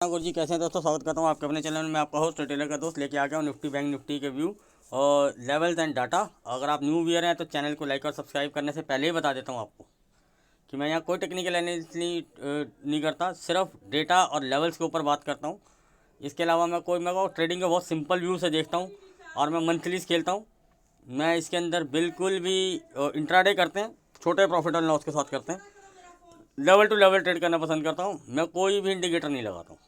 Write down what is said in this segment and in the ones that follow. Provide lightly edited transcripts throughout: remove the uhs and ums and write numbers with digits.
गुरु जी कैसे हैं दोस्तों, स्वागत करता हूं आपके अपने चैनल में। आपका होस्ट रिटेलर का दोस्त लेके आ गया हूं निफ्टी बैंक निफ्टी के व्यू और लेवल्स एंड डाटा। अगर आप न्यू व्यूअर हैं तो चैनल को लाइक और सब्सक्राइब करने से पहले ही बता देता हूं आपको कि मैं यहाँ कोई टेक्निकल एनालिसिस नहीं करता, सिर्फ डेटा और लेवल्स के ऊपर बात करता हूँ। इसके अलावा मैं ट्रेडिंग के बहुत सिंपल व्यू से देखता हूँ और मैं मंथलीज खेलता हूँ। मैं इसके अंदर बिल्कुल भी इंट्राडे करते हैं, छोटे प्रॉफिट और लॉस के साथ करते हैं। लेवल टू लेवल ट्रेड करना पसंद करता हूँ। मैं कोई भी इंडिकेटर नहीं लगाता हूँ,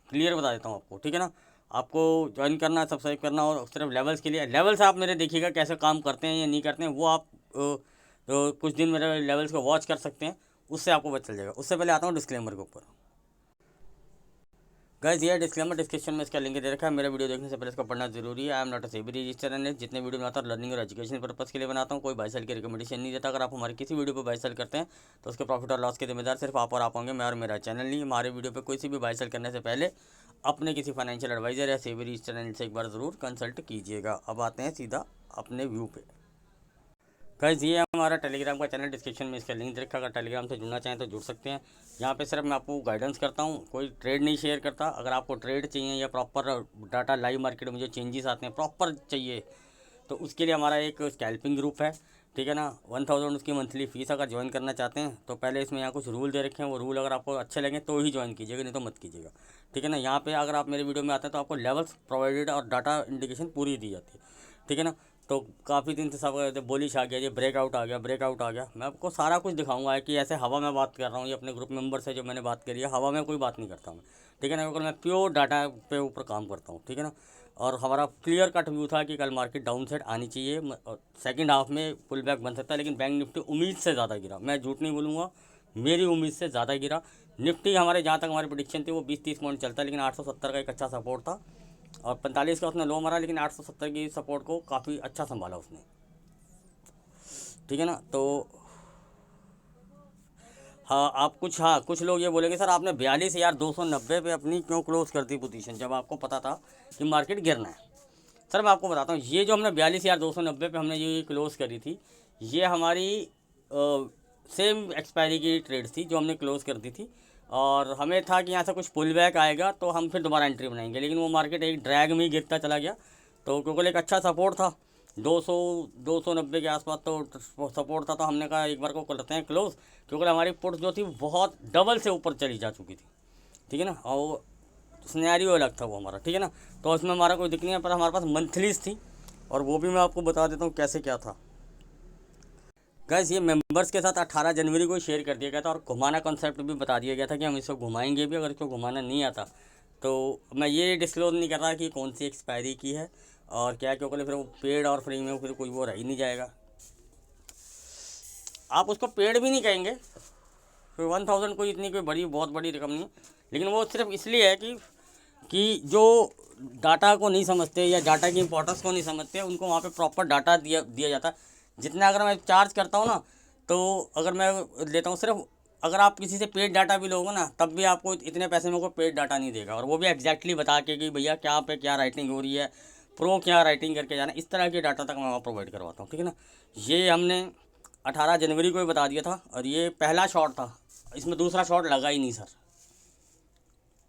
क्लियर बता देता हूँ आपको, ठीक है ना। आपको ज्वाइन करना है, सब्सक्राइब करना और सिर्फ लेवल्स के लिए। लेवल्स आप मेरे देखिएगा कैसे काम करते हैं या नहीं करते हैं, वो आप कुछ दिन मेरे लेवल्स को वॉच कर सकते हैं, उससे आपको पता चल जाएगा। उससे पहले आता हूँ डिस्क्लेमर के ऊपर। गाइस ये डिस्क्लेमर डिस्क्रिप्शन में इसका लिंक दे रखा है। मेरा वीडियो देखने से पहले इसको पढ़ना जरूरी है। I am not a SEBI register analyst. जितने वीडियो बनाता हूँ लर्निंग और एजुकेशन पर्पस के लिए बनाता हूँ, कोई बाई सेल की रिकमेंडेशन नहीं देता। अगर आप हमारे किसी वीडियो पर बाई सेल करते हैं तो उसके प्रॉफिट और लॉस के जिम्मेदार सिर्फ आप और आप होंगे, मैं और मेरा चैनल नहीं। हमारे वीडियो पर कोई सी भी बाई सेल करने से पहले अपने किसी फाइनेंशियल एडवाइजर या सेबी रजिस्टर एनालिस्ट से एक बार ज़रूर कंसल्ट कीजिएगा। अब आते हैं सीधा अपने व्यू पे। गाइस ये हमारा टेलीग्राम का चैनल, डिस्क्रिप्शन में इसका लिंक दे रखा। अगर टेलीग्राम से जुड़ना चाहें तो जुड़ सकते हैं। यहाँ पे सिर्फ मैं आपको गाइडेंस करता हूँ, कोई ट्रेड नहीं शेयर करता। अगर आपको ट्रेड चाहिए या प्रॉपर डाटा लाइव मार्केट में जो चेंजेस आते हैं प्रॉपर चाहिए तो उसके लिए हमारा एक स्कैल्पिंग ग्रुप है, ठीक है ना। 1000 उसकी मंथली फीस। अगर ज्वाइन करना चाहते हैं तो पहले इसमें यहाँ कुछ रूल दे रखे हैं, वो रूल अगर आपको अच्छे लगे तो ही ज्वाइन कीजिएगा, नहीं तो मत कीजिएगा, ठीक है ना। यहाँ पे अगर आप मेरे वीडियो में आते हैं तो आपको लेवल्स प्रोवाइडेड और डाटा इंडिकेशन पूरी दी जाती है, ठीक है ना। तो काफ़ी दिन से सब बोलिश आ गया, ये ब्रेकआउट आ गया, ब्रेकआउट आ गया। मैं आपको सारा कुछ दिखाऊंगा कि ऐसे हवा में बात कर रहा हूँ। ये अपने ग्रुप मेंबर से जो मैंने बात करी है, हवा में कोई बात नहीं करता मैं, ठीक है ना, क्योंकि मैं प्योर डाटा पे ऊपर काम करता हूँ, ठीक है ना। और हमारा क्लियर कट व्यू था कि कल मार्केट डाउन साइड आनी चाहिए, सेकंड हाफ में पुल बैक बन सकता है। लेकिन बैंक निफ्टी उम्मीद से ज़्यादा गिरा, मैं झूठ नहीं बोलूँगा, मेरी उम्मीद से ज़्यादा गिरा। निफ्टी हमारे जहाँ तक हमारी प्रेडिक्शन थी वो 20-30 पॉइंट चलता है, लेकिन 870 का एक अच्छा सपोर्ट था और 45 का उसने लो मारा, लेकिन 870 की सपोर्ट को काफ़ी अच्छा संभाला उसने, ठीक है ना। तो हाँ कुछ लोग ये बोलेंगे सर आपने 42,290 पे अपनी क्यों क्लोज़ कर दी पोजीशन जब आपको पता था कि मार्केट गिरना है। सर मैं आपको बताता हूँ, ये जो हमने 42,290 पे हमने ये क्लोज़ करी थी, ये हमारी सेम एक्सपायरी की ट्रेड थी जो हमने क्लोज़ कर दी थी। और हमें था कि यहाँ से कुछ पुल बैक आएगा तो हम फिर दोबारा एंट्री बनाएंगे, लेकिन वो मार्केट एक ड्रैग में ही गिरता चला गया। तो क्योंकि एक अच्छा सपोर्ट था 290 के आसपास, तो सपोर्ट था, तो हमने कहा एक बार को करते हैं क्लोज़, क्योंकि हमारी पुट जो थी बहुत डबल से ऊपर चली जा चुकी थी, ठीक है ना। और सिनेरियो अलग था वो हमारा, ठीक है ना। तो उसमें हमारा कोई दिक्कत नहीं है, पर हमारे पास मंथलीज थी और वो भी मैं आपको बता देता हूँ कैसे क्या था। गैस ये मेंबर्स के साथ 18 जनवरी को शेयर कर दिया गया था और घुमाना कॉन्सेप्ट भी बता दिया गया था कि हम इसको घुमाएंगे भी अगर इसको घुमाना नहीं आता तो। मैं ये डिस्क्लोज नहीं कर रहा कि कौन सी एक्सपायरी की है और क्या, क्योंकि फिर वो पेड और फ्री में फिर कोई वो रह ही नहीं जाएगा। आप उसको पेड भी नहीं कहेंगे, फिर 1000 कोई इतनी कोई बहुत बड़ी रकम नहीं है, लेकिन वो सिर्फ इसलिए है कि जो डाटा को नहीं समझते या डाटा की इंपॉर्टेंस को नहीं समझते उनको वहाँ पे प्रॉपर डाटा दिया जाता है। जितना अगर मैं चार्ज करता हूँ ना, तो अगर मैं लेता हूँ सिर्फ, अगर आप किसी से पेड डाटा भी लोगे ना तब भी आपको इतने पैसे में कोई पेड डाटा नहीं देगा, और वो भी एग्जैक्टली बता के कि भैया क्या पे क्या राइटिंग हो रही है, प्रो क्या राइटिंग करके जाना, इस तरह के डाटा तक मैं वहाँ प्रोवाइड करवाता हूँ, ठीक है ना। ये हमने 18 जनवरी को ही बता दिया था और ये पहला शॉट था, इसमें दूसरा शॉट लगा ही नहीं सर,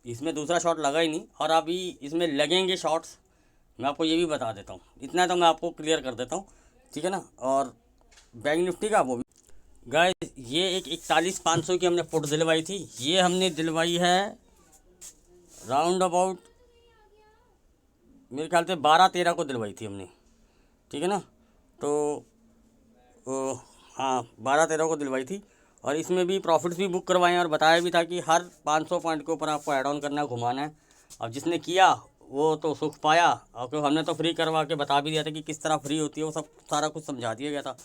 इसमें दूसरा शॉट लगा ही नहीं और अभी इसमें लगेंगे शॉट्स, मैं आपको ये भी बता देता हूँ। इतना तो मैं आपको क्लियर कर देता हूँ, ठीक है ना। और बैंक निफ्टी का वो भी गाइस, ये एक 41,500 की हमने पुट दिलवाई थी, ये हमने दिलवाई है राउंड अबाउट मेरे ख्याल से 12-13 को दिलवाई थी हमने, ठीक है ना। तो हाँ 12-13 को दिलवाई थी और इसमें भी प्रॉफिट्स भी बुक करवाए हैं और बताया भी था कि हर 500 पॉइंट के ऊपर आपको ऐड ऑन करना है, घुमाना है। अब जिसने किया वो तो सुख पाया, और क्योंकि हमने तो फ्री करवा के बता भी दिया था कि किस तरह फ्री होती है, वो सब सारा कुछ समझा दिया गया था,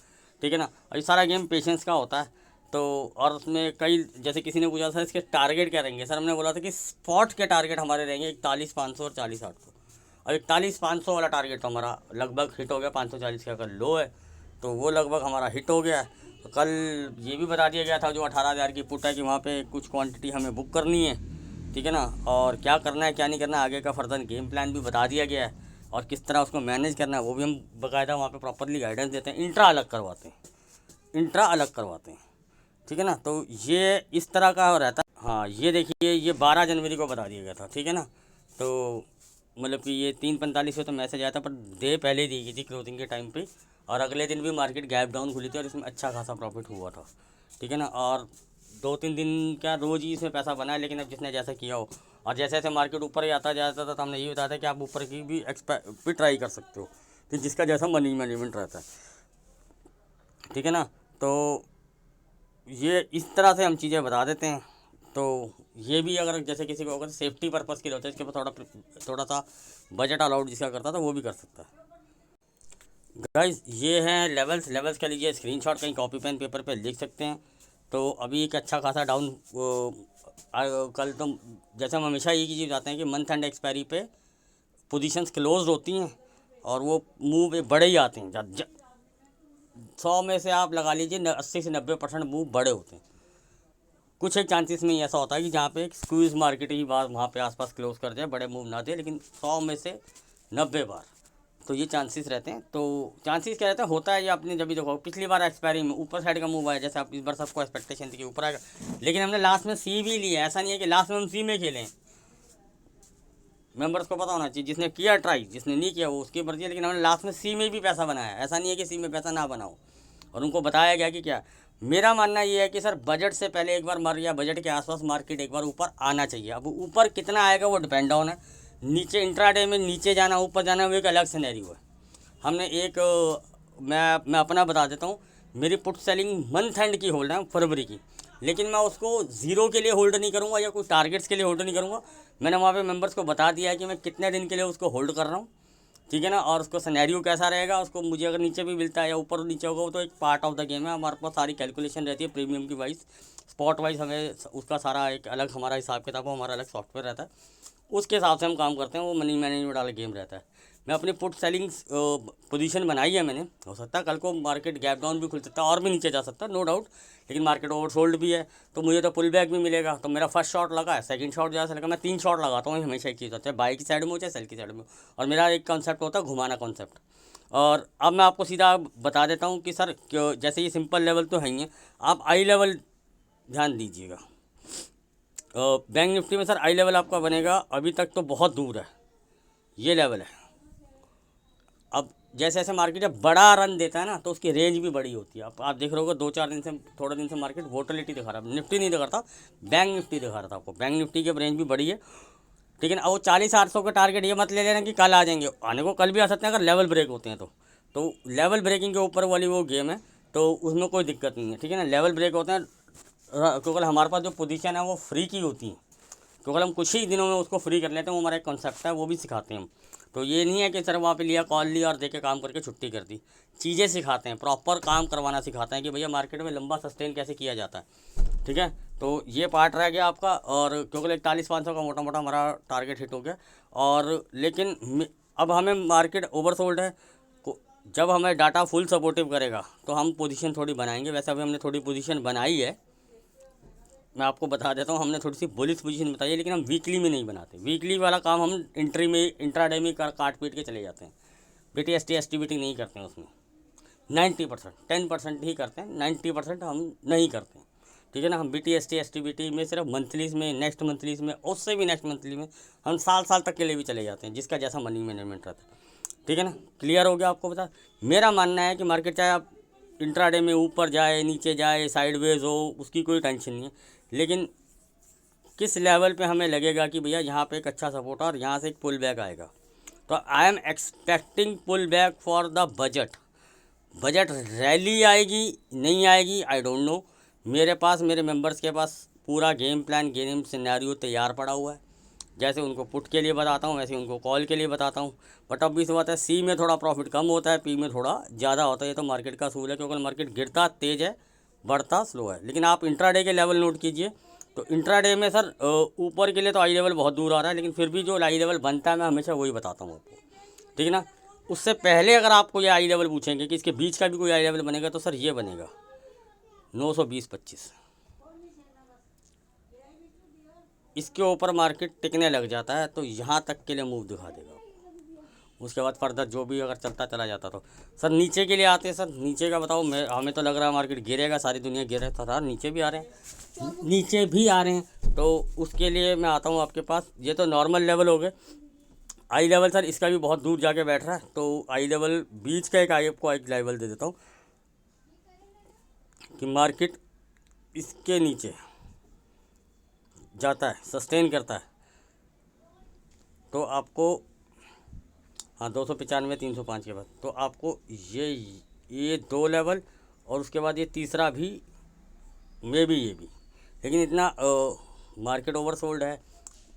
ठीक है ना। और ये सारा गेम पेशेंस का होता है। तो और उसमें कई, जैसे किसी ने पूछा था इसके टारगेट क्या रहेंगे, सर हमने बोला था कि स्पॉट के टारगेट हमारे रहेंगे 41,500 और 40,800, और 41,500 वाला टारगेट तो हमारा लगभग हिट हो गया। 540 का अगर लो है तो वो लगभग हमारा हिट हो गया है। तो कल ये भी बता दिया गया था जो 18,000 की पुट है कि वहाँ पे कुछ क्वांटिटी हमें बुक करनी है, ठीक है ना। और क्या करना है क्या नहीं करना है, आगे का फर्दर गेम प्लान भी बता दिया गया है और किस तरह उसको मैनेज करना है वो भी हम बाकायदा वहाँ पे प्रॉपरली गाइडेंस देते हैं। इंट्रा अलग करवाते हैं, ठीक है ना। तो ये इस तरह का रहता है। हाँ ये देखिए, ये 12 जनवरी को बता दिया गया था, ठीक है ना। तो मतलब कि ये 3:45 पे तो मैसेज आया था, पर डे पहले दी गई थी क्लोजिंग के टाइम पे, और अगले दिन भी मार्केट गैप डाउन खुली थी और इसमें अच्छा खासा प्रॉफिट हुआ था, ठीक है ना। और 2-3 दिन क्या रोज़ ही इसमें पैसा बना है, लेकिन अब जिसने जैसा किया हो, और जैसे जैसे मार्केट ऊपर ही आता जाता था तो हमने ये बताया था कि आप ऊपर की भी ट्राई कर सकते हो, तो जिसका जैसा मनी मैनेजमेंट रहता है, ठीक है ना। तो ये इस तरह से हम चीज़ें बता देते हैं। तो ये भी अगर जैसे किसी को अगर सेफ्टी पर्पज़ के लिए होता है, इसके ऊपर थोड़ा सा बजट अलाउड जिसका करता है तो वो भी कर सकता है। गाइस ये हैं लेवल्स, लेवल्स का लीजिए स्क्रीनशॉट, कहीं कॉपी पेन पेपर पे लिख सकते हैं। तो अभी एक अच्छा खासा डाउन कल तो जैसे हम हमेशा ये चीज़ बताते हैं कि मंथ एंड एक्सपायरी पे पोजीशंस क्लोज होती हैं और वो मूव बड़े ही आते हैं। 100 में से आप लगा लीजिए 80 से 90% मूव बड़े होते हैं। कुछ एक चांसेस में ऐसा होता है कि जहाँ पे एक स्क्वीज मार्केट ही बार वहाँ पे आसपास क्लोज कर जाए, बड़े मूव ना दे, लेकिन 100 में से 90 बार तो ये चांसेस रहते हैं। तो चांसेस क्या रहता है, होता है ये आपने जब भी देखो पिछली बार एक्सपायरी में ऊपर साइड का मूव आया, जैसे आप इस बार सबको एक्सपेक्टेशन थी कि ऊपर आएगा, लेकिन हमने लास्ट में सी भी लिया। ऐसा नहीं है कि लास्ट में हम सी में खेलें, मेंबर्स को पता होना चाहिए, जिसने किया ट्राई, जिसने नहीं किया वो उसकी मर्जी है, लेकिन हमने लास्ट में सी में भी पैसा बनाया। ऐसा नहीं है कि सी में पैसा ना बनाओ, और उनको बताया गया कि क्या। मेरा मानना ये है कि सर बजट से पहले एक बार मर या बजट के आसपास मार्केट एक बार ऊपर आना चाहिए। अब ऊपर कितना आएगा वो डिपेंड ऑन है। नीचे इंट्राडे में नीचे जाना ऊपर जाना वो एक अलग सिनेरियो है। हमने एक मैं अपना बता देता हूँ, मेरी पुट सेलिंग मंथ एंड की होल्ड है फरवरी की, लेकिन मैं उसको ज़ीरो के लिए होल्ड नहीं करूँगा या कोई टारगेट्स के लिए होल्ड नहीं करूँगा। मैंने वहाँ पे मेंबर्स को बता दिया है कि मैं कितने दिन के लिए उसको होल्ड कर रहा हूँ, ठीक है ना। और उसको सिनेरियो कैसा रहेगा, उसको मुझे अगर नीचे भी मिलता है या ऊपर नीचे होगा वो तो एक पार्ट ऑफ द गेम है। हमारे पास सारी कैलकुलेशन रहती है प्रीमियम की वाइज, स्पॉट वाइज, हमें उसका सारा एक अलग हमारा हिसाब किताब, हमारा अलग सॉफ्टवेयर रहता है, उसके हिसाब से हम काम करते हैं। वो मनी मैनेजमेंट वाला गेम रहता है। मैं अपनी पुट सेलिंग पोजीशन बनाई है मैंने, हो सकता है कल को मार्केट गैप डाउन भी खुल सकता है और भी नीचे जा सकता है, नो डाउट, लेकिन मार्केट ओवरसोल्ड भी है तो मुझे तो पुल बैक भी मिलेगा। तो मेरा फर्स्ट शॉट लगा है, सेकंड शॉट जैसा लगा, मैं 3 शॉट लगाता हूँ हमेशा। एक चीज़ होता है, बाई की साइड में हो चाहे सेल की साइड में, और मेरा एक कॉन्सेप्ट होता है घुमाना कॉन्सेप्ट। और अब मैं आपको सीधा बता देता हूँ कि सर जैसे ये सिंपल लेवल तो है ही है, आप आई लेवल ध्यान दीजिएगा। बैंक निफ्टी में सर आई लेवल आपका बनेगा, अभी तक तो बहुत दूर है, ये लेवल है। अब जैसे जैसे मार्केट जब बड़ा रन देता है ना तो उसकी रेंज भी बड़ी होती है। अब आप देख रहे हो 2-4 दिन से, थोड़े दिन से मार्केट वोटिलिटी दिखा रहा है, निफ्टी नहीं दिखा रहा था, बैंक निफ्टी दिखा रहा था आपको। बैंक निफ्टी की रेंज भी बड़ी है, ठीक है ना। वो 40-800 का टारगेट ये मत ले लेना कि कल आ जाएंगे, आने को कल भी आ सकते हैं अगर लेवल ब्रेक होते हैं तो लेवल ब्रेकिंग के ऊपर वाली वो गेम है, तो उसमें कोई दिक्कत नहीं है, ठीक है ना। लेवल ब्रेक होते हैं क्योंकि हमारे पास जो पोजीशन है वो फ्री की होती है, क्योंकि हम कुछ ही दिनों में उसको फ्री कर लेते हैं। वो हमारा एक कॉन्सेप्ट है, वो भी सिखाते हैं हम। तो ये नहीं है कि सर वहाँ पे लिया कॉल लिया और देके काम करके छुट्टी कर दी, चीज़ें सिखाते हैं, प्रॉपर काम करवाना सिखाते हैं कि भैया मार्केट में लंबा सस्टेन कैसे किया जाता है, ठीक है। तो ये पार्ट रह गया आपका, और क्योंकि 41,500 का मोटा मोटा हमारा टारगेट हिट हो गया। और लेकिन अब हमें मार्केट ओवरसोल्ड है, जब हमें डाटा फुल सपोर्टिव करेगा तो हम पोजीशन थोड़ी बनाएंगे। वैसे अभी हमने थोड़ी पोजीशन बनाई है, मैं आपको बता देता हूँ, हमने थोड़ी सी बुलिश पोजीशन बताई है, लेकिन हम वीकली में नहीं बनाते। वीकली वाला काम हम इंट्राडे में काट पीट के चले जाते हैं। BTST एक्टिविटी नहीं करते हैं उसमें, 90%, 10% ही करते हैं, 90% हम नहीं करते हैं, ठीक है ना। हम BTST एक्टिविटी में सिर्फ मंथलीज में, नेक्स्ट मंथलीज में, उससे भी नेक्स्ट मंथली में, हम साल तक के लिए भी चले जाते हैं, जिसका जैसा मनी मैनेजमेंट रहता है, ठीक है ना। क्लियर हो गया आपको बता। मेरा मानना है कि मार्केट चाहे आप इंट्राडे में ऊपर जाए नीचे जाए साइडवेज हो, उसकी कोई टेंशन नहीं है, लेकिन किस लेवल पे हमें लगेगा कि भैया यहाँ पे एक अच्छा सपोर्ट और यहाँ से एक पुल बैक आएगा। तो I am expecting pull back for the budget. Budget rally आएगी नहीं आएगी आई डोंट नो। मेरे पास, मेरे मेंबर्स के पास पूरा गेम प्लान, गेम सिनेरियो तैयार पड़ा हुआ है। जैसे उनको पुट के लिए बताता हूँ वैसे उनको कॉल के लिए बताता हूँ। बट अब इस बात है, सी में थोड़ा प्रॉफिट कम होता है, पी में थोड़ा ज़्यादा होता है। ये तो मार्केट का असूल है, क्योंकि मार्केट गिरता तेज़ है, बढ़ता स्लो है। लेकिन आप इंट्राडे के लेवल नोट कीजिए। तो इंट्राडे में सर ऊपर के लिए तो आई लेवल बहुत दूर आ रहा है, लेकिन फिर भी जो आई लेवल बनता है मैं हमेशा वही बताता हूँ आपको, ठीक है ना। उससे पहले अगर आपको ये आई लेवल पूछेंगे कि इसके बीच का भी कोई आई लेवल बनेगा, तो सर ये बनेगा 920-25। इसके ऊपर मार्केट टिकने लग जाता है तो यहाँ तक के लिए मूव दिखा देगा। उसके बाद फर्दर जो भी अगर चलता चला जाता तो। सर नीचे के लिए आते हैं सर, नीचे का बताओ। मैं हमें तो लग रहा है मार्केट गिरेगा, सारी दुनिया गिरे, तो सर नीचे भी आ रहे हैं, नीचे भी आ रहे हैं। तो उसके लिए मैं आता हूँ आपके पास। ये तो नॉर्मल लेवल हो गए। आई लेवल सर इसका भी बहुत दूर जाके बैठ रहा है, तो आई लेवल बीच का एक आई आपको एक लेवल दे देता हूँ कि मार्केट इसके नीचे जाता है, सस्टेन करता है, तो आपको हाँ 295 305 के बाद तो आपको ये दो लेवल और उसके बाद ये तीसरा भी, ये भी। लेकिन इतना मार्केट ओवरसोल्ड है।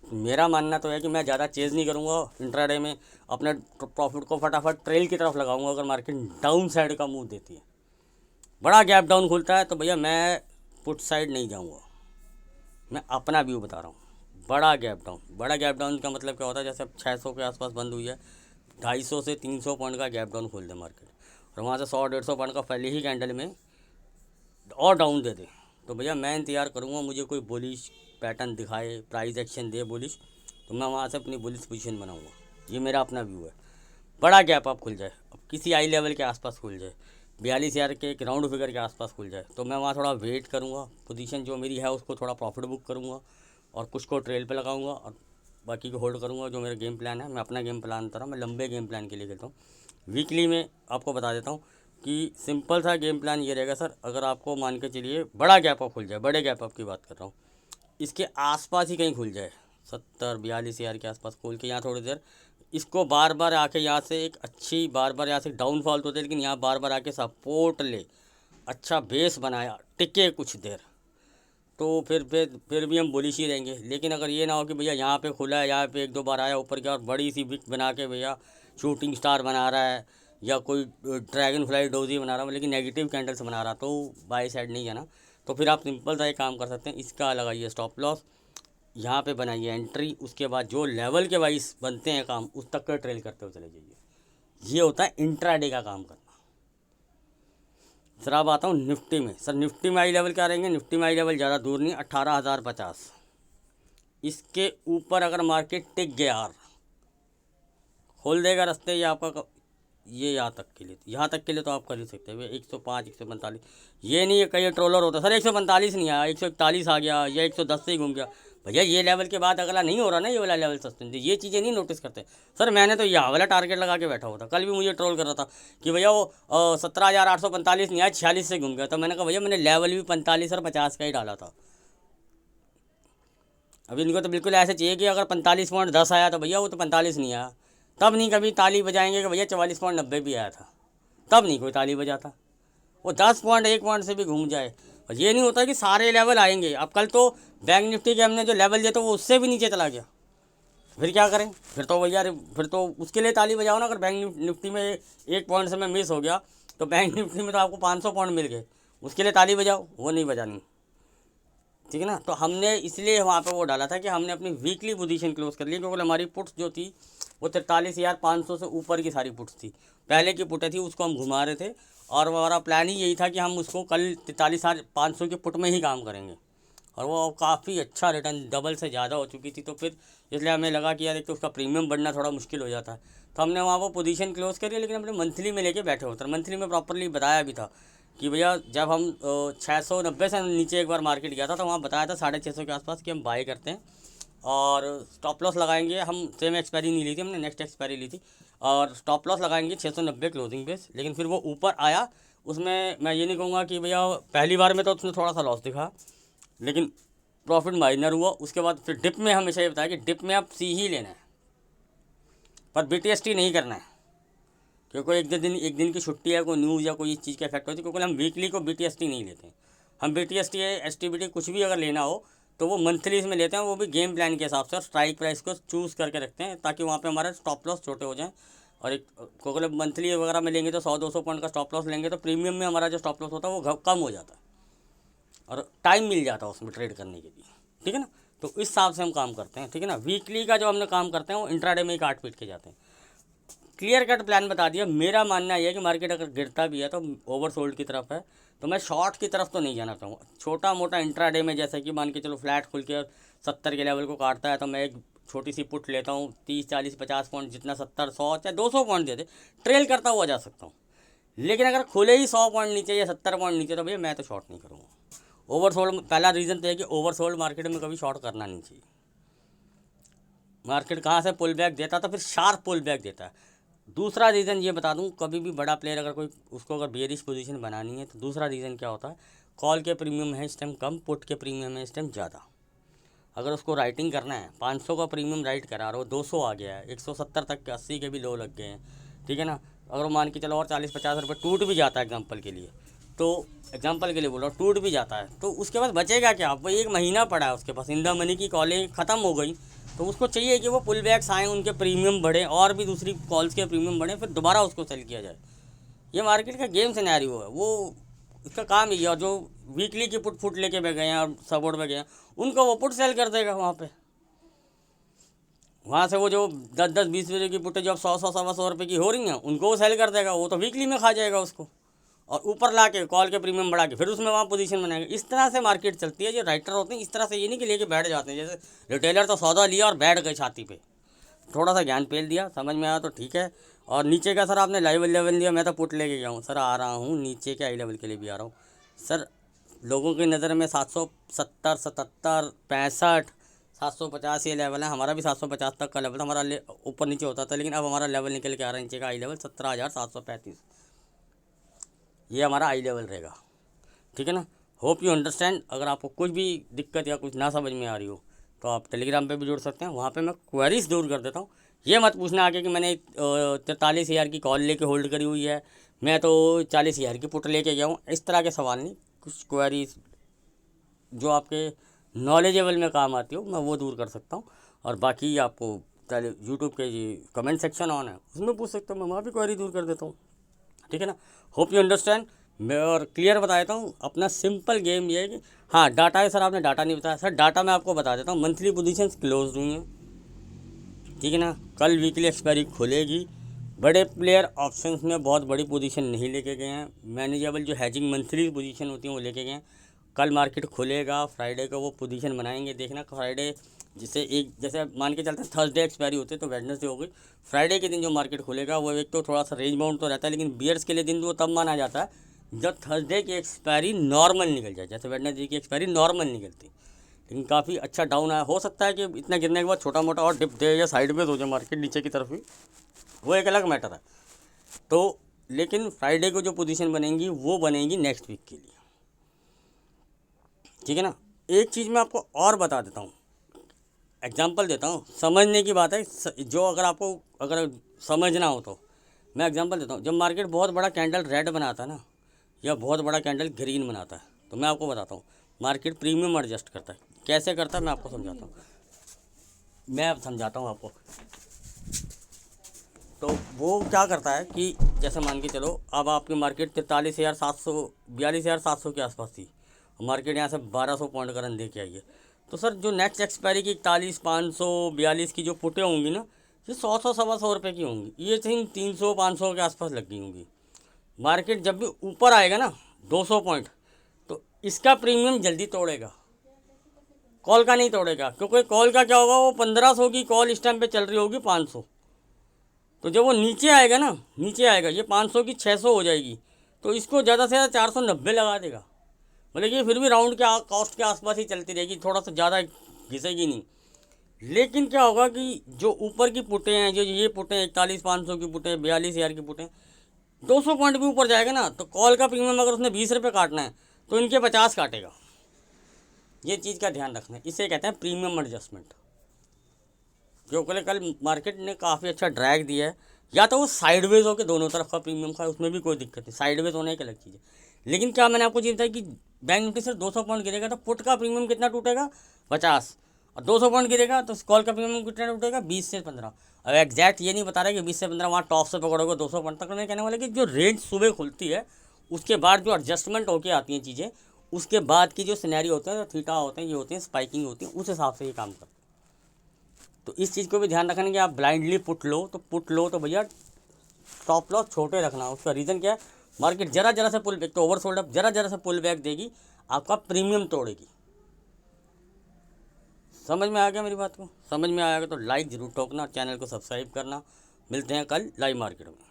मेरा मानना तो है कि मैं ज़्यादा चेज़ नहीं करूँगा इंट्राडे में, अपने प्रॉफिट को फटाफट ट्रेल की तरफ लगाऊंगा। अगर मार्केट डाउन साइड का मूव देती है, बड़ा गैप डाउन खुलता है, तो भैया मैं पुट साइड नहीं जाऊँगा। मैं अपना व्यू बता रहा हूँ। बड़ा गैप डाउन का मतलब क्या होता है, जैसे अब 600 के आसपास बंद हुई है, 250 से 300 पॉइंट का गैप डाउन खोल दे मार्केट, और वहाँ से 100-150 पॉइंट का पहले ही कैंडल में और डाउन दे दे, तो भैया मैं इंतजार करूँगा मुझे कोई बुलिश पैटर्न दिखाए, प्राइस एक्शन दे बुलिश, तो मैं वहाँ से अपनी बुलिश पोजीशन बनाऊँगा। ये मेरा अपना व्यू है। बड़ा गैप आप खुल जाए, अब किसी आई लेवल के आसपास खुल जाए, 42,000 के एक राउंड फिगर के आसपास खुल जाए, तो मैं वहाँ थोड़ा वेट करूँगा, पोजीशन जो मेरी है उसको थोड़ा प्रॉफिट बुक करूँगा और कुछ को ट्रेल पे लगाऊंगा और बाकी को होल्ड करूँगा। जो मेरा गेम प्लान है, मैं अपना गेम प्लान तरह मैं लंबे गेम प्लान के लिए खेलता हूँ। वीकली में आपको बता देता हूँ कि सिंपल सा गेम प्लान ये रहेगा सर। अगर आपको मान के चलिए बड़ा गैप अप खुल जाए, बड़े गैप अप की बात कर रहा हूँ, इसके आसपास ही कहीं खुल जाए, 70-42,000 के आसपास खोल के यहाँ थोड़ी देर इसको बार बार आके यहाँ से एक अच्छी बार बार यहाँ से डाउनफॉल तो होते, लेकिन यहाँ बार बार आके सपोर्ट ले, अच्छा बेस बनाया, टिके कुछ देर, तो फिर भी हम बुलिश ही रहेंगे। लेकिन अगर ये ना हो कि भैया यहाँ पे खुला है, यहाँ पे एक दो बार आया ऊपर की और बड़ी सी विक बना के भैया शूटिंग स्टार बना रहा है या कोई ड्रैगन फ्लाई डोजी बना रहा है, लेकिन नेगेटिव कैंडल्स बना रहा, तो बाई साइड नहीं जाना। तो फिर आप सिंपल सा एक काम कर सकते हैं, इसका लगाइए स्टॉप लॉस, यहाँ पे बनाइए एंट्री, उसके बाद जो लेवल के वाइज बनते हैं काम उस तक का ट्रेल करते हुए चले जाइए। ये होता है इंट्राडे का काम करना। सर अब आता हूँ निफ्टी में। सर निफ्टी में आई लेवल क्या रहेंगे, निफ्टी में आई लेवल ज़्यादा दूर नहीं, 18,050। इसके ऊपर अगर मार्केट टिक गया, खोल देगा रास्ते, ये आपका ये यहाँ तक के लिए तो आप कर ही सकते हैं 105 145। ये नहीं है कई ट्रोलर होता सर 145 नहीं आया, 141 आ गया या 110 से ही घूम गया, भैया ये लेवल के बाद अगला नहीं हो रहा ना, ये वाला लेवल सस्टेन, ये चीज़ें नहीं नोटिस करते सर। मैंने तो यह वाला टारगेट लगा के बैठा हुआ था, कल भी मुझे ट्रोल कर रहा था कि भैया वो 17,845 नहीं आया, 46 से घूम गया, तो मैंने कहा भैया मैंने लेवल भी 45 और 50 का ही डाला था। अभी इनको तो बिल्कुल ऐसे चाहिए कि अगर 45.10 आया तो भैया वो तो 45 नहीं आया, तब नहीं कभी ताली बजाएंगे कि भैया 44.90 भी आया था, तब नहीं कोई ताली बजाता। वो 10 पॉइंट 1 पॉइंट से भी घूम जाए, और ये नहीं होता कि सारे लेवल आएंगे। अब कल तो बैंक निफ्टी के हमने जो लेवल दिया तो वो उससे भी नीचे चला गया, फिर क्या करें? फिर तो भैया फिर तो उसके लिए ताली बजाओ ना। अगर बैंक निफ्टी में 1 पॉइंट से मैं मिस हो गया तो बैंक निफ्टी में तो आपको 500 पॉइंट मिल गए, उसके लिए ताली बजाओ, वो नहीं बजानी, ठीक है ना। तो हमने इसलिए वहाँ पे वो डाला था कि हमने अपनी वीकली पोजीशन क्लोज कर ली, क्योंकि हमारी पुट्स जो थी वो 43,500 से ऊपर की सारी पुट्स थी, पहले की पुटें थी, उसको हम घुमा रहे थे, और हमारा प्लान ही यही था कि हम उसको कल 43,500 के पुट में ही काम करेंगे, और वो काफ़ी अच्छा रिटर्न डबल से ज़्यादा हो चुकी थी। तो फिर इसलिए हमें लगा कि यार एक तो उसका प्रीमियम बढ़ना थोड़ा मुश्किल हो जाता है, तो हमने वहाँ वो पोजीशन क्लोज करी। लेकिन अपने मंथली में लेके बैठे होते, मंथली में प्रॉपरली बताया भी था कि भैया जब हम 690 से नीचे एक बार मार्केट गया था तो वहाँ बताया था 650 के आसपास कि हम बाई करते हैं और स्टॉप लॉस लगाएंगे। हम सेम एक्सपायरी नहीं ली थी, हमने नेक्स्ट एक्सपायरी ली थी, और स्टॉप लॉस लगाएंगे 690 क्लोजिंग बेस। लेकिन फिर वो ऊपर आया, उसमें मैं ये नहीं कहूँगा कि भैया पहली बार में तो उसने थोड़ा सा लॉस दिखा, लेकिन प्रॉफिट माइनर हुआ। उसके बाद फिर डिप में हमेशा ये बताया कि डिप में आप सी ही लेना है, पर BTST नहीं करना है, क्योंकि एक दिन की छुट्टी है, कोई न्यूज़ या कोई इस चीज़ का इफेक्ट होती है। क्योंकि हम वीकली को BTST नहीं लेते हैं, हम BTST या STBT कुछ भी अगर लेना हो तो वो मंथली इसमें लेते हैं, वो भी गेम प्लान के हिसाब से, और स्ट्राइक प्राइस को चूज़ करके रखते हैं ताकि वहाँ पे हमारे स्टॉप लॉस छोटे हो जाएं। और एक क्योंकि मंथली वगैरह में लेंगे तो 100-200 पॉइंट का स्टॉप लॉस लेंगे तो प्रीमियम में हमारा जो स्टॉप लॉस होता है वो कम हो जाता है और टाइम मिल जाता है उसमें ट्रेड करने के लिए, ठीक है ना। तो इस हिसाब से हम काम करते हैं, ठीक है ना। वीकली का जो हमने काम करते हैं वो इंट्राडे में ही काट पीट के जाते हैं। क्लियर कट प्लान बता दिया। मेरा मानना यह है कि मार्केट अगर गिरता भी है तो ओवर सोल्ड की तरफ है, तो मैं शॉर्ट की तरफ तो नहीं जाना चाहूँगा। छोटा मोटा इंट्राडे में जैसे कि मान के चलो फ्लैट खुल के 70 के लेवल को काटता है तो मैं एक छोटी सी पुट लेता हूँ 30 40 50 पॉइंट, जितना 70 100 चाहे 200 पॉइंट दे दे, ट्रेल करता हुआ जा सकता हूँ। लेकिन अगर खुले ही 100 पॉइंट नीचे या 70 पॉइंट नीचे, तो भैया मैं तो शॉर्ट नहीं करूँगा। ओवरसोल्ड, पहला रीज़न तो है कि ओवरसोल्ड मार्केट में कभी शॉर्ट करना नहीं चाहिए। मार्केट कहाँ से पुल बैक देता, तो फिर शार्प पुल बैक देता है। दूसरा रीज़न ये बता दूं, कभी भी बड़ा प्लेयर अगर कोई उसको अगर बेयरिश पोजीशन बनानी है, तो दूसरा रीज़न क्या होता है, कॉल के प्रीमियम है इस टाइम कम, पुट के प्रीमियम है इस टाइम ज़्यादा। अगर उसको राइटिंग करना है, 500 का प्रीमियम राइट करा रहा हो, 200 आ गया है, 170 तक के 80 के भी लो लग गए हैं, ठीक है ना। अगर मान के चलो और 40-50 रुपये टूट भी जाता है एग्जाम्पल के लिए, तो एग्जाम्पल के लिए बोलो टूट भी जाता है, तो उसके पास बचेगा क्या? वो 1 महीना पड़ा है उसके पास, इन द मनी की कॉलें ख़त्म हो गई, तो उसको चाहिए कि वो पुल बैक्स आएँ, उनके प्रीमियम बढ़े और भी दूसरी कॉल्स के प्रीमियम बढ़े, फिर दोबारा उसको सेल किया जाए। ये मार्केट का गेम सिनेरियो है, वो इसका काम ही है। और जो वीकली की पुट फुट लेके बैठ गए हैं और सपोर्ट पे गए हैं, उनको वो पुट सेल कर देगा वहाँ पे। वहाँ से वो जो 10-10-20 रुपये की पुटें जो अब 100-100 रुपये की हो रही हैं, उनको वो सेल कर देगा, वो तो वीकली में खा जाएगा उसको, और ऊपर ला के कॉल के प्रीमियम बढ़ा के फिर उसमें वहाँ पोजीशन बनाएगा। इस तरह से मार्केट चलती है। जो राइटर होते हैं इस तरह से ये नहीं कि लेके बैठ जाते हैं, जैसे रिटेलर तो सौदा लिया और बैठ गए छाती पे, थोड़ा सा ज्ञान पेल दिया, समझ में आया तो ठीक है। और नीचे का सर आपने लाइव लेवल लिया, मैं तो पुट लेके गया हूँ सर, आ रहा हूँ नीचे के आई लेवल के लिए भी आ रहा हूँ सर। लोगों की नज़र में 770 77 65 750 ये लेवल है। हमारा भी 750 तक का लेवल था, हमारा ऊपर नीचे होता था, लेकिन अब हमारा लेवल निकल के आ रहा है नीचे का आई लेवल 17,735, ये हमारा आई लेवल रहेगा, ठीक है ना। Hope you understand. अगर आपको कुछ भी दिक्कत या कुछ ना समझ में आ रही हो, तो आप टेलीग्राम पे भी जुड़ सकते हैं, वहाँ पे मैं क्वेरीज दूर कर देता हूँ। ये मत पूछना आके कि मैंने 43,000 की कॉल लेके होल्ड करी हुई है, मैं तो 40,000 की पुट लेके गया हूँ, इस तरह के सवाल नहीं। कुछ क्वेरीज जो आपके नॉलेजेबल में काम आती हो, मैं वो दूर कर सकता हूँ। और बाकी आपको यूट्यूब के जी कमेंट सेक्शन ऑन है, उसमें पूछ सकते हो, मैं वहाँ भी क्वेरी दूर कर देता हूँ, ठीक है ना। Hope you understand. मैं और क्लियर बता देता हूँ, अपना सिंपल गेम ये है कि हाँ डाटा है सर, आपने डाटा नहीं बताया सर, डाटा मैं आपको बता देता हूँ। मंथली पोजीशंस क्लोज हुई हैं, ठीक है ना। कल वीकली एक्सपायरी खुलेगी। बड़े प्लेयर ऑप्शंस में बहुत बड़ी पोजीशन नहीं लेके गए हैं, मैनेजेबल जो हैजिंग मंथली पोजीशन होती है वो लेके गए हैं। कल मार्केट खुलेगा, फ्राइडे को वो पोजीशन बनाएंगे, देखना फ्राइडे जैसे मान के चलते हैं थर्सडे एक्सपायरी होती है तो वेडनेसडे हो गई, फ्राइडे के दिन जो मार्केट खुलेगा वो एक तो थोड़ा सा रेंज बाउंड तो रहता है, लेकिन बियर्स के लिए दिन वो तब माना जाता है जब थर्सडे की एक्सपायरी नॉर्मल निकल जाए, जैसे वेडनेसडे की एक्सपायरी नॉर्मल निकलती। लेकिन काफ़ी अच्छा डाउन आया, हो सकता है कि इतना गिरने के बाद छोटा मोटा और डिप दे या साइड में हो जाए मार्केट नीचे की तरफ भी, वो एक अलग मैटर है। तो लेकिन फ्राइडे को जो पोजीशन बनेंगी वो बनेंगी नेक्स्ट वीक के लिए, ठीक है ना। एक चीज़ मैं आपको और बता देता हूँ, एग्जांपल देता हूँ, समझने की बात है जो अगर आपको अगर समझना हो तो मैं एग्जांपल देता हूँ। जब मार्केट बहुत बड़ा कैंडल रेड बनाता है ना, या बहुत बड़ा कैंडल ग्रीन बनाता है, तो मैं आपको बताता हूँ मार्केट प्रीमियम एडजस्ट करता है। कैसे करता है मैं आपको समझाता हूँ, मैं समझाता हूँ आपको। तो वो क्या करता है कि जैसे मान के चलो अब आपकी मार्केट 43,700 42,700 के आसपास थी, मार्केट यहाँ से 1200 पॉइंट का रन दे के आई है, तो सर जो नेक्स्ट एक्सपायरी की 41,500 42 की जो पुटें होंगी ना, ये 100 सवा 100 रुपये की होंगी, ये थिंग 300-500 के आसपास लग गई होंगी। मार्केट जब भी ऊपर आएगा ना 200 पॉइंट, तो इसका प्रीमियम जल्दी तोड़ेगा, कॉल का नहीं तोड़ेगा, क्योंकि कॉल का क्या होगा, वो 1500 की कॉल इस टाइम पे चल रही होगी 500, तो जब वो नीचे आएगा ना, नीचे आएगा ये 500 की 600 हो जाएगी, तो इसको ज़्यादा से ज़्यादा 490 लगा देगा। मतलब ये फिर भी राउंड के कॉस्ट के आसपास ही चलती रहेगी, थोड़ा सा ज़्यादा घिसेगी नहीं। लेकिन क्या होगा कि जो ऊपर की पुटें हैं, जो ये पुटें 41,500 की पुटें, 42,000 की पुटें, 200 पॉइंट भी ऊपर जाएगा ना, तो कॉल का प्रीमियम अगर उसने 20 रुपये काटना है तो इनके 50 काटेगा। ये चीज़ का ध्यान रखना है, इसे कहते हैं प्रीमियम एडजस्टमेंट। जो कल मार्केट ने काफ़ी अच्छा ड्रैग दिया है, या तो वो साइडवेज हो के दोनों तरफ का प्रीमियम का, उसमें भी कोई दिक्कत नहीं, साइडवेज होने एक अलग चीज़ है। लेकिन क्या मैंने आपको चीज़ बताया कि बैंक निफ्टी से 200 पॉइंट गिरेगा तो पुट का प्रीमियम कितना टूटेगा, 50, और 200 पॉइंट गिरेगा तो कॉल का प्रीमियम कितना टूटेगा, 20 से 15। अब एग्जैक्ट ये नहीं बता रहा कि 20 से 15 वहाँ टॉप से पकड़ोगे 200 पॉइंट तक, नहीं कहने वाले कि जो रेंज सुबह खुलती है उसके बाद जो एडजस्टमेंट होके आती हैं चीज़ें, उसके बाद की जो सिनेरियो होते हैं, थीटा होते हैं, ये होते हैं, स्पाइकिंग होती है, उस हिसाब से ये काम करते हैं। तो इस चीज़ को भी ध्यान रखना कि आप ब्लाइंडली पुट लो तो भैया स्टॉप लॉस छोटे रखना। उसका रीज़न क्या है, मार्केट जरा से पुल बैक, तो ओवरसोल्ड अप जरा से पुल बैक देगी, आपका प्रीमियम तोड़ेगी। समझ में आ गया मेरी बात को? समझ में आएगा तो लाइक ज़रूर ठोकना, चैनल को सब्सक्राइब करना। मिलते हैं कल लाइव मार्केट में।